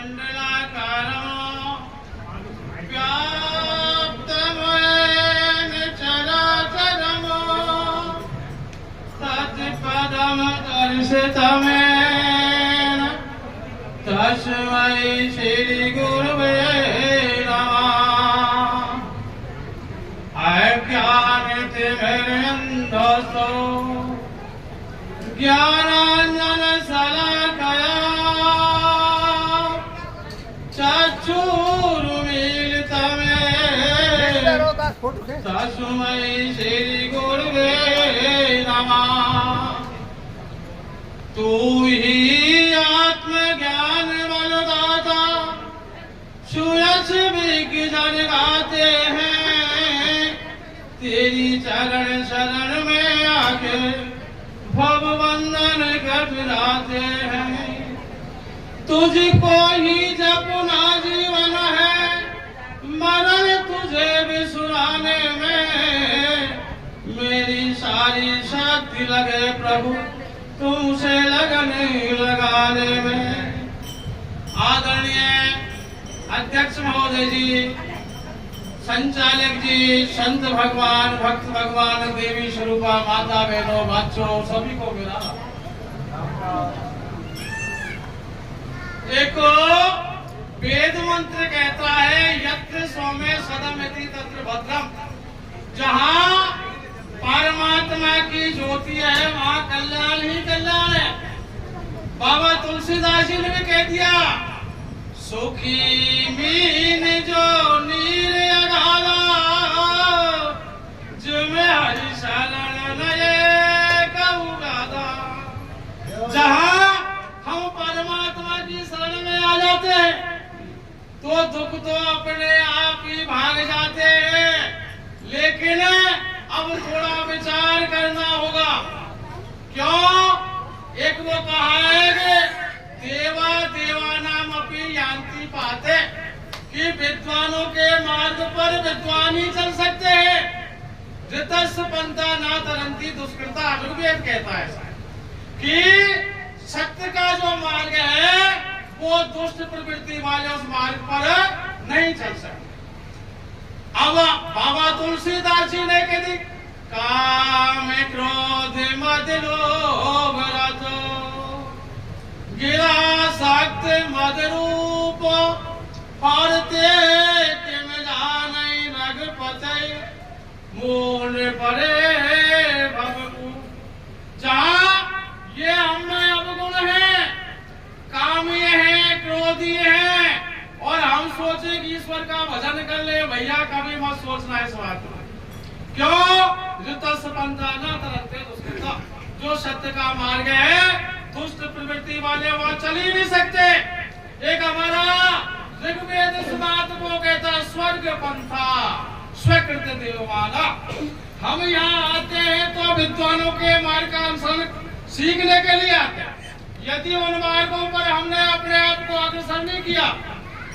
मंडलाकारं व्याप्तमयेन चराचरं तत्पदं दर्शितमेन तस्मै श्रीगुरवे नमः। अज्ञानतिमिरन्धसो ज्ञानाञ्जनशलाकया चक्षुरुन्मीलितमेन तस्मै श्रीगुरवे नमः। तू ही आत्मज्ञान बलदाता सुयश विज्ञान गाते हैं तेरी चरण शरण में आके भव बंधन कटराते हैं। तुझको ही जपना जीवन है मरण तुझे बिसुराने में मेरी सारी शक्ति लगे प्रभु तुमसे लगने लगाने में। आदरणीय अध्यक्ष महोदय जी, संचालक जी, संत भगवान, भक्त भगवान, देवी स्वरूपा, माता बहनों, बच्चों, सभी को मेरा देखो वेद मंत्र कहता है यत्र सौम्य सदमिति तत्र भद्रम। जहां परमात्मा की ज्योति है वहां कल्याण ही कल्याण है। बाबा तुलसीदास जी ने भी कह दिया सुखी मीन जो नीर अगाला जिमे हरि शरण नये कहु गादा। जहां हम परमात्मा की शरण में आ जाते हैं तो दुख तो अपने आप ही भाग जाते हैं। लेकिन अब थोड़ा विचार करना होगा। क्यों? एक वो कहा है कि देवा देवानाम अपि यान्ति पाते कि विद्वानों के मार्ग पर विद्वान ही चल सकते हैं। ऋतस् पंथा न तरंती दुष्कृता। ऋग्वेद कहता है कि सत्य का जो मार्ग है वो दुष्ट प्रवृत्ति वाले उस मार्ग पर नहीं चल सकते। अब बाबा तुलसीदास जी ने कह दी काम क्रोध मद लोभ रज गिरा सक्त मद रूप फरते किम जानई रघुपति मूल परे भवकु। जहां ये हमें अवगुण है, कामी है, क्रोधी है और हम सोचे कि ईश्वर का भजन कर ले, भैया कभी मत सोचना इस बात में। क्यों? जो सत्य का मार्ग है दुष्ट प्रवृत्ति वाले वहां चल ही नहीं सकते। एक हमारा ऋग्वेद इस बात को कहता है स्वर्ग पंथा स्वीकृत देवमाला। हम यहाँ आते हैं तो विद्वानों के मार्ग का अनुसरण सीखने के लिए आते हैं। यदि उन मार्गों पर हमने अपने आप को अग्रसर नहीं किया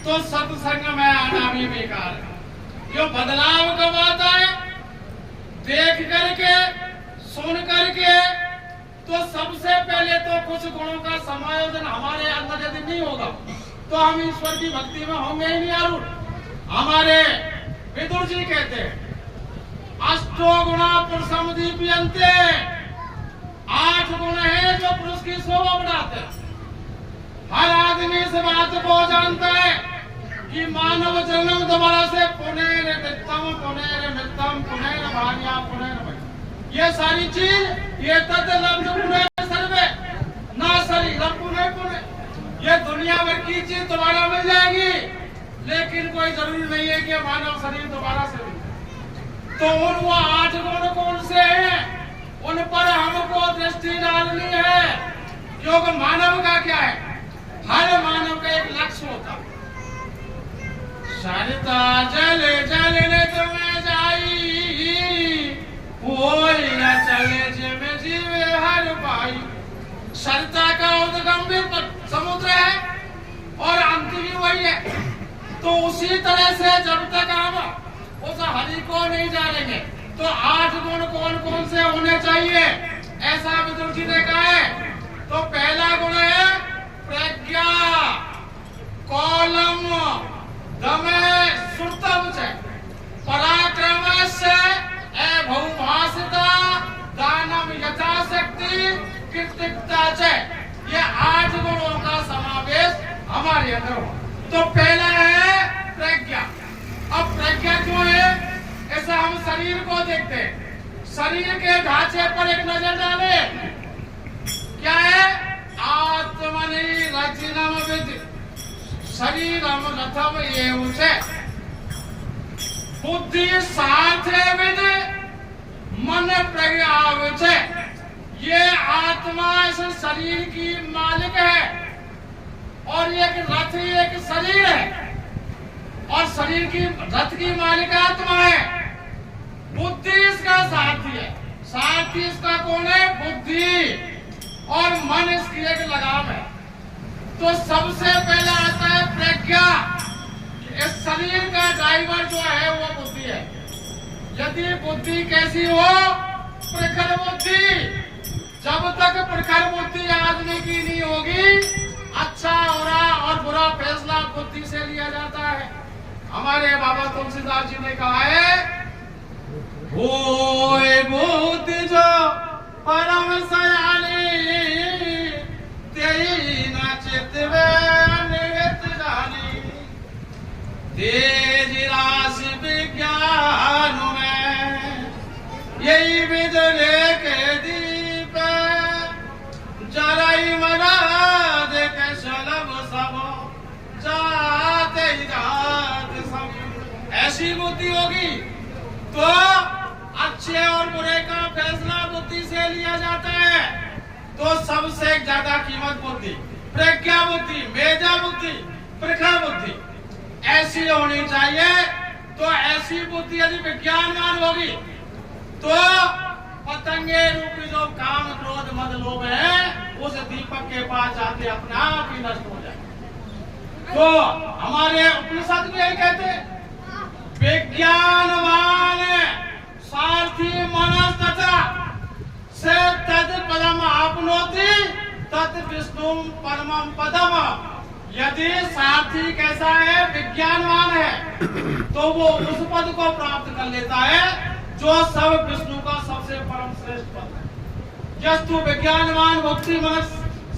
तो सत्संग में आना भी बेकार है। जो बदलाव कब आता है? देख करके, सुन करके। तो सबसे पहले तो कुछ गुणों का समायोजन हमारे अंदर यदि नहीं होगा तो हम ईश्वर की भक्ति में होंगे ही नहीं आरूढ़। हमारे विदुर जी कहते हैं अष्टो गुणा पुरुषम दीप्यन्ते। 8 गुण है जो पुरुष की शोभा बढ़ाते हैं। हर आदमी इस बात को जानता है कि मानव जन्म दोबारा से पुनर्वित्तम पुनर्मित्तम पुनर्भार्या पुनर्भय। ये सारी चीज ये तत्लब्ध पुनः सर्वे ना शरीरम पुनः पुनः। ये दुनिया भर की चीज दोबारा मिल जाएगी लेकिन कोई जरूरी नहीं है कि मानव शरीर दोबारा से मिले। तो उन वो 8 गुण कौन से हैं उन पर हमको दृष्टि डालनी है। क्योंकि मानव का क्या है? हर मानव का एक लक्ष्य होता है। सरता जल जलने तुम्हें जाई कोई न चले जिमे जीवे हर पाई। सरता का उद्गम भी समुद्र है और अंत भी वही है। तो उसी तरह से जब तक हम उस हरि को नहीं जानेंगे तो 8 गुण कौन कौन से होने चाहिए ऐसा विदुर जी ने कहा है। तो पहला गुण है प्रज्ञा। कौन हमारे अंदर हो। तो पहला है प्रज्ञा। अब प्रज्ञा क्यों है? ऐसा हम शरीर को देखते हैं, शरीर के ढांचे पर एक नजर डाले, क्या है? आत्मनि रचनम विद शरीरम रथम एव च बुद्धि साथे विद मन प्रज्ञा विच। ये आत्मा इस शरीर की मालिक है और एक रथ एक शरीर है और शरीर की रथ की मालिक आत्मा है। बुद्धि इसका साथी है, साथी इसका कौन है? बुद्धि। और मन इसकी एक लगाम है। तो सबसे पहले आता है प्रज्ञा। इस शरीर का ड्राइवर जो है वो बुद्धि है। यदि बुद्धि कैसी हो? प्रखर बुद्धि। जब तक प्रखर बुद्धि आदमी की नहीं होगी, अच्छा और बुरा फैसला बुद्धि से लिया जाता है। हमारे बाबा तुलसीदास जी ने कहा है, होए बुद्धि जो परम सयानी तेई न चितवे निहित जानी तेज राशि विज्ञान में यही विदले के दीप जराई मरा देख शलभ सब जाते जात सब। ऐसी बुद्धि होगी तो अच्छे और बुरे का फैसला बुद्धि से लिया जाता है। तो सबसे ज्यादा कीमत बुद्धि, प्रज्ञा बुद्धि, मेधा बुद्धि, प्रखर बुद्धि ऐसी होनी चाहिए। तो ऐसी बुद्धि यदि विज्ञानवान होगी तो पतंगे रूपी जो काम क्रोध मद लोभ है उस दीपक के पास जाते अपने आप ही नष्ट हो जाए। तो हमारे उपनिषद में यही कहते, विज्ञानवान सारथी मनस तथा से तद पदम आपनोति तत् विष्णु परमम पदम। यदि सारथी कैसा है? विज्ञानवान है, तो वो उस पद को प्राप्त कर लेता है जो सब विष्णु का सबसे परम श्रेष्ठ पद है। यस्तु विज्ञानवान भक्ति मनस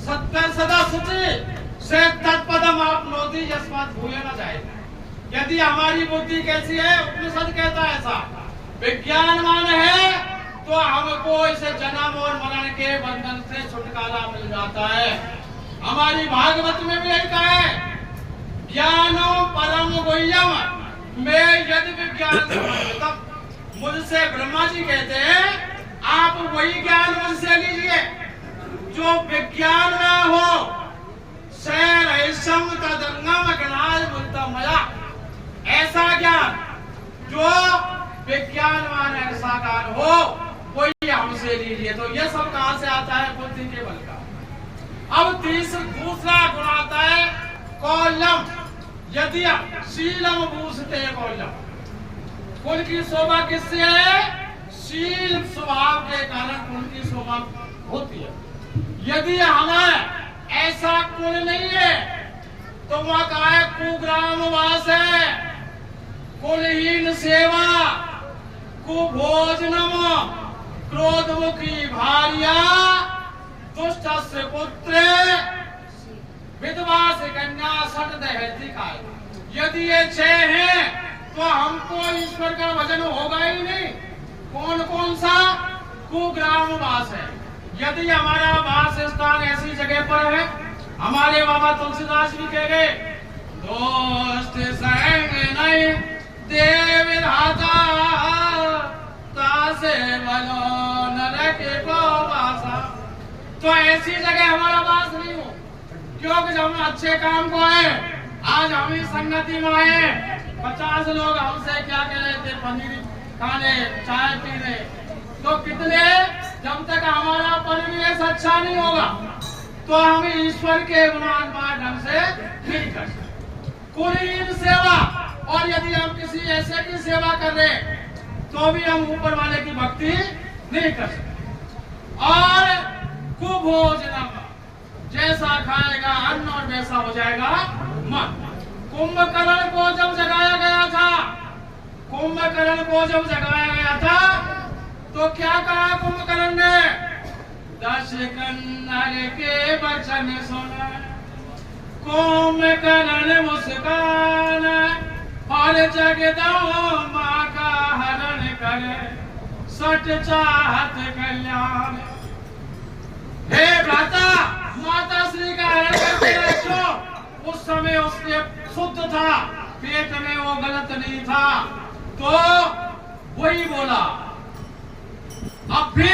सत्य सदा शुचि से तत्पदम आपनोति यस्मात् भूय न जाए। यदि हमारी बुद्धि कैसी है? उपनिषद कहता है ऐसा, विज्ञानवान है तो हमको इसे जन्म और मरण के बंधन से छुटकारा मिल जाता है। हमारी भागवत में भी यही कहा है, ज्ञानो परम गुह्यम में यदि विज्ञान तब मुझसे ब्रह्मा जी कहते हैं आप वही ज्ञान मुझसे लीजिए जो विज्ञान में हो। ऐसा ज्ञान जो विज्ञानवान ऐसा ज्ञान हो वही हमसे लीजिए। तो ये सब कहां से आता है? बुद्धि के बल का। अब दूसरा गुण आता है कौल्यम। यदि शीलम भूषते कौल्यम, कुल की शोभा किससे है? शील स्वभाव के कारण कुल की शोभा होती है। यदि हमें ऐसा कुल नहीं है तो वह कहा है कुग्राम वास है, कुलहीन सेवा, कुभोजनम, क्रोधमुखी भार्या, दुष्ट पुत्र, विधवा से कन्या, सट दहेती खाए। यदि ये 6 हैं तो हमको ईश्वर का भजन होगा ही नहीं। कौन कौन सा? कुग्राम वास है। यदि हमारा वास स्थान ऐसी जगह पर है, हमारे बाबा तुलसीदास भी कह गए, दोस्त संग नहीं देव विधाता तासे बलो नरक को वासा। तो ऐसी जगह हमारा वास नहीं हो, क्योंकि जब हम अच्छे काम को आए, आज हम इस संगति में आए, 50 लोग हमसे क्या कह रहे थे? पनीर खाने, चाय पीने। तो कितने? जब तक हमारा परिवेश अच्छा नहीं होगा तो हम ईश्वर के गुणान्वान ढंग से नहीं कर सकते। कुलीन सेवा, और यदि हम किसी ऐसे की सेवा कर रहे तो भी हम ऊपर वाले की भक्ति नहीं कर सकते। और कुभोजनम, जैसा खाएगा अन्न और वैसा हो जाएगा मन। कुंभकर्ण को जब जगाया गया था, कुंभकर्ण को जब जगाया गया था तो क्या कहा कुंभकर्ण ने? 10 कन्नड़ के वचन सुन कोम करण मुस्कान और जगदम्बा का हरण करे सट चाहत कल्याण। हे भ्राता, माता श्री का हरण करते रहो। उस समय उसके शुद्ध था, पेट में वो गलत नहीं था, तो वही बोला अब भी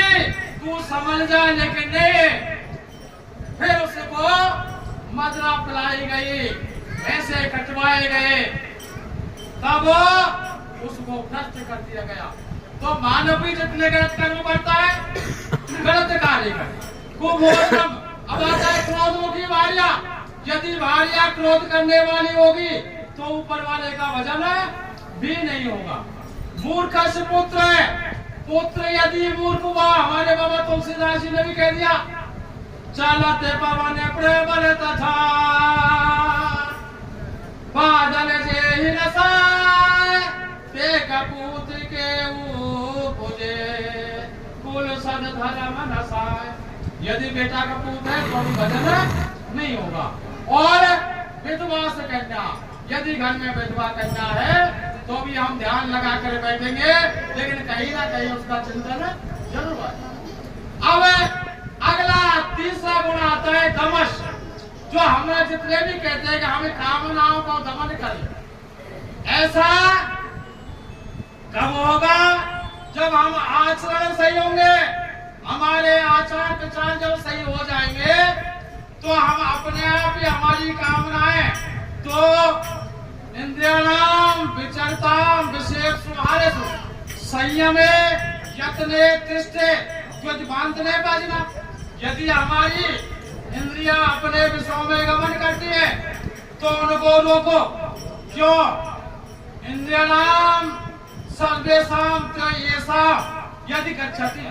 तू समझ जा, लेकिन नहीं। फिर उसको मदरा पिलाई गई, ऐसे कटवाए गए, तब उसको भ्रष्ट कर दिया गया। तो मानव भी जितने गलत कर्म करता है, गलत कार्य करे, कुभोजनम। अब आता है क्रोधों की भार्या। यदि भार्या क्रोध करने वाली होगी तो ऊपर वाले का वजन भी नहीं होगा। मूर्ख से पुत्र है, पुत्र यदि मूर्ख हुआ, हमारे बाबा तुलसीदास जी ने भी कह दिया, चलते पवन प्रबल तथा बादल जे ही नसाए, ते कपूत के उपजे कुल सद धर्म नसाए। यदि बेटा कपूत है तो भजन नहीं होगा। और विधवा से कन्या, यदि घर में विधवा कन्या है तो भी हम ध्यान लगा कर बैठेंगे, लेकिन कहीं ना कहीं उसका चिंतन जरूर है। अब अगला तीसरा गुण आता है दमश, जो हमें जितने भी कहते हैं कि हमें कामनाओं को दमन करें। ऐसा कब होगा? जब हम आचरण सही होंगे, हमारे आचार विचार जब सही हो जाएंगे, तो हम अपने आप ही हमारी कामनाएं तो इंद्रियाणाम विचरताम विशेष सुहारे संयमे यत्ने तिष्ठे बांधने बाजना। यदि हमारी इंद्रियां अपने विषयों में गमन करती है तो उनको रोको। क्यों? इंद्रियाणाम सर्वेषां ऐसा यदि गच्छति,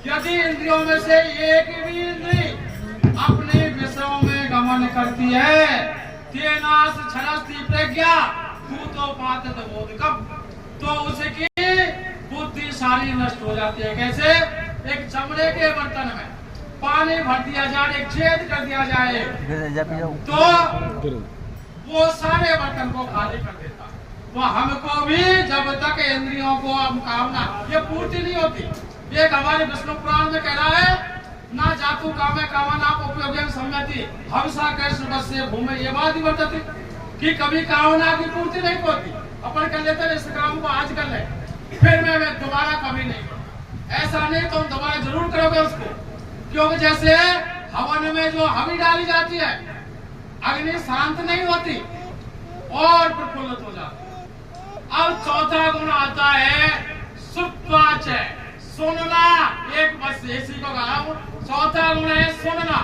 यदि इंद्रियों में से एक भी इंद्री अपने विषयों में गमन करती है, तेनास छरस्ति प्रज्ञा भूतो पातत बोधकम, तो उसकी बुद्धि सारी नष्ट हो जाती है। कैसे? एक चमड़े के बर्तन में पानी भर दिया जाए, एक छेद कर दिया जाए, तो वो सारे बर्तन को खाली कर देता। तो हमको भी जब तक इंद्रियों को हम कामना ये पूर्ति नहीं होती, एक हमारे विष्णु पुराण में कह रहा है, ना जातु कामे कामना उपयोगेन सम्यति हंसा कृष्ण बस से भूमि ये बात ही बताती कि कभी कामना की पूर्ति नहीं होती। अपन कर लेते हैं इस काम को आज कर ले, फिर मैं दोबारा कभी नहीं करूं। ऐसा नहीं, तुम दोबारा जरूर करोगे उसको, क्योंकि जैसे हवन में जो हवी डाली जाती है, अग्नि शांत नहीं होती और प्रफुल्लित हो जाती। अब चौथा गुण आता है श्रुत्वाच, सुनना। एक बस इसी को कहा, चौथा गुण है सुनना,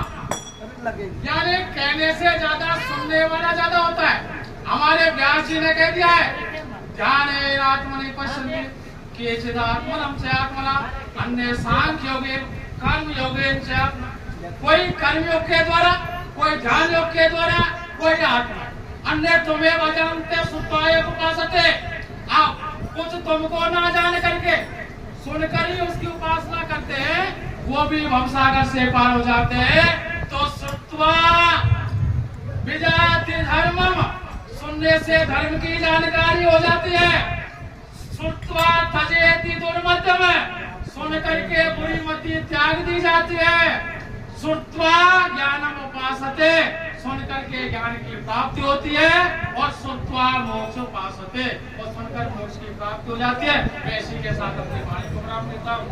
यानी कहने से ज्यादा सुनने वाला ज्यादा होता है। हमारे व्यास जी ने कह दिया है, ध्यान आत्मनि पश्यन्ति केचित् आत्मनं च आत्मना अन्ये सांख्य योगेन कर्म योगेन च। कोई कर्म योग के द्वारा, कोई ध्यान योग के द्वारा, कोई आत्मा, अन्य तुम्हें वजनते सुत्वाय उपासते। आप कुछ तुमको ना जान करके सुनकर ही उसकी उपासना करते हैं, वो भी भवसागर से पार हो जाते हैं। तो श्रुत्वा विजाति धर्मम, सुनने से धर्म की जानकारी हो जाती है। श्रुत्वा त्यजेति दुर्मतम, सुन करके बुरी मति त्याग दी जाती है। श्रुत्वा ज्ञानम उपासते, सुन करके ज्ञान की प्राप्ति होती है। और श्रुत्वा मोक्ष उपासते, और सुनकर मोक्ष की प्राप्ति हो जाती है। मैं इसी के साथ अपनी वाणी को विराम देता हूँ।